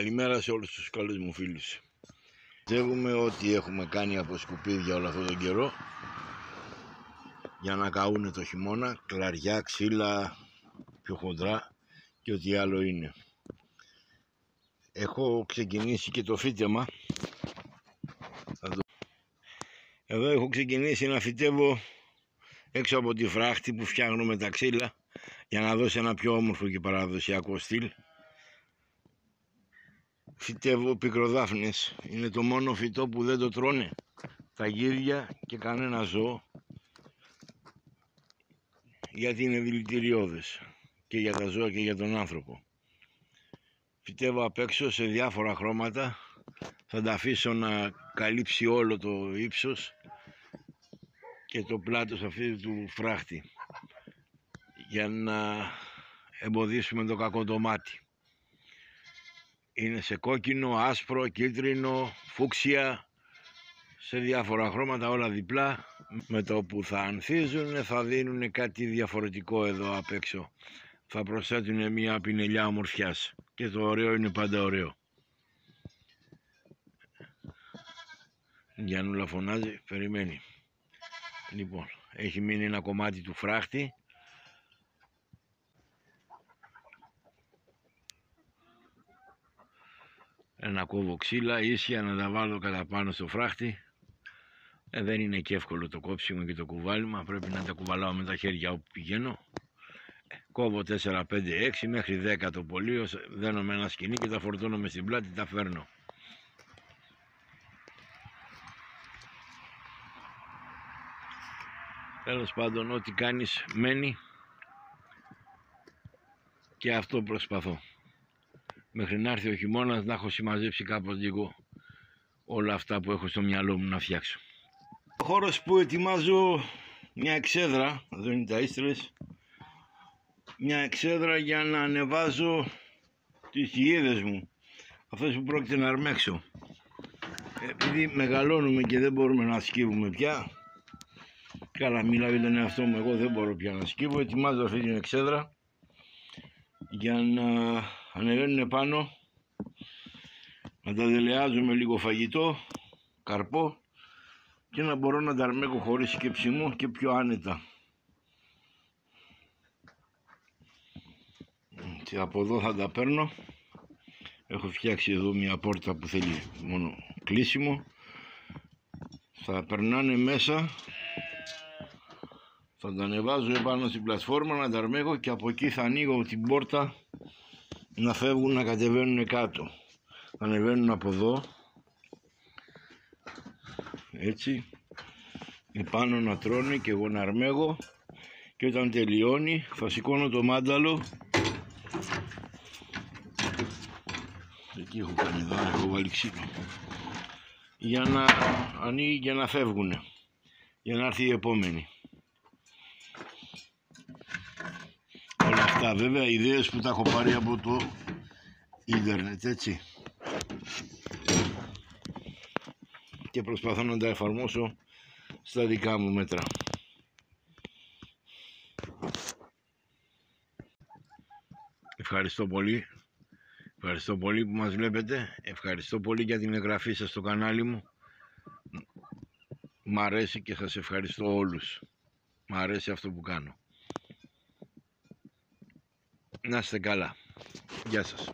Καλημέρα σε όλους τους καλούς μου φίλους. Πιστεύουμε ότι έχουμε κάνει από σκουπίδια όλο αυτόν τον καιρό για να καούνε το χειμώνα, κλαριά, ξύλα, πιο χοντρά και ό,τι άλλο είναι. Έχω ξεκινήσει και το φύτεμα. Εδώ έχω ξεκινήσει να φυτεύω έξω από τη φράχτη που φτιάχνω με τα ξύλα για να δώσει ένα πιο όμορφο και παραδοσιακό στυλ. Φυτεύω πικροδάφνες, είναι το μόνο φυτό που δεν το τρώνε τα γύρια και κανένα ζώο, γιατί είναι δηλητηριώδες και για τα ζώα και για τον άνθρωπο. Φυτεύω απ' έξω σε διάφορα χρώματα, θα τα αφήσω να καλύψει όλο το ύψος και το πλάτος αυτή του φράχτη για να εμποδίσουμε το κακό το μάτι. Είναι σε κόκκινο, άσπρο, κίτρινο, φούξια, σε διάφορα χρώματα, όλα διπλά. Με το που θα ανθίζουν θα δίνουν κάτι διαφορετικό εδώ απ' έξω. Θα προσθέτουν μια πινελιά ομορφιάς και το ωραίο είναι πάντα ωραίο. Γιάννουλα φωνάζει, περιμένει. Λοιπόν, έχει μείνει ένα κομμάτι του φράχτη. Ένα κόβω ξύλα ίσια να τα βάλω κατά πάνω στο φράχτη. Δεν είναι και εύκολο το κόψιμο και το κουβάλιμα, πρέπει να τα κουβαλάω με τα χέρια όπου πηγαίνω. Κόβω 4, 5, 6 μέχρι 10 το πολύ, δένω με ένα σκοινί και τα φορτώνω μες στην πλάτη, τα φέρνω. Τέλος πάντων, ό,τι κάνεις μένει και αυτό προσπαθώ. Μέχρι να έρθει ο χειμώνας να έχω συμμαζέψει κάπως λίγο όλα αυτά που έχω στο μυαλό μου να φτιάξω. Ο χώρος που ετοιμάζω μια εξέδρα, εδώ είναι τα ίστρες, μια εξέδρα για να ανεβάζω τις χιίδες μου, αυτές που πρόκειται να αρμέξω. Επειδή μεγαλώνουμε και δεν μπορούμε να σκύβουμε πια, καλά μιλάω για τον εαυτό μου, εγώ δεν μπορώ πια να σκύβω, ετοιμάζω αυτή την εξέδρα για να ανεβαίνουν πάνω, να τα δελεάζω με λίγο φαγητό, καρπό και να μπορώ να τα αρμέγω χωρίς σκεψιμό και πιο άνετα. Και από εδώ θα τα παίρνω. Έχω φτιάξει εδώ μια πόρτα που θέλει μόνο κλείσιμο. Θα περνάνε μέσα, θα τα ανεβάζω επάνω στην πλατφόρμα να τα αρμέγω και από εκεί θα ανοίγω την πόρτα να φεύγουν, να κατεβαίνουν κάτω. Θα ανεβαίνουν από εδώ, έτσι, επάνω να τρώνε και εγώ να αρμέγω και όταν τελειώνει θα σηκώνω το μάνταλο. Εκεί έχω κάνει, εδώ έχω βάλει ξύλο για να ανοίγει και να φεύγουν, για να έρθει η επόμενη. Όλα αυτά βέβαια ιδέες που τα έχω πάρει από το ίντερνετ, έτσι, και προσπαθώ να τα εφαρμόσω στα δικά μου μέτρα. Ευχαριστώ πολύ. Ευχαριστώ πολύ που μας βλέπετε. Ευχαριστώ πολύ για την εγγραφή σας στο κανάλι μου. Μ' αρέσει και σας ευχαριστώ όλους. Μ' αρέσει αυτό που κάνω. Να είστε καλά. Γεια σας.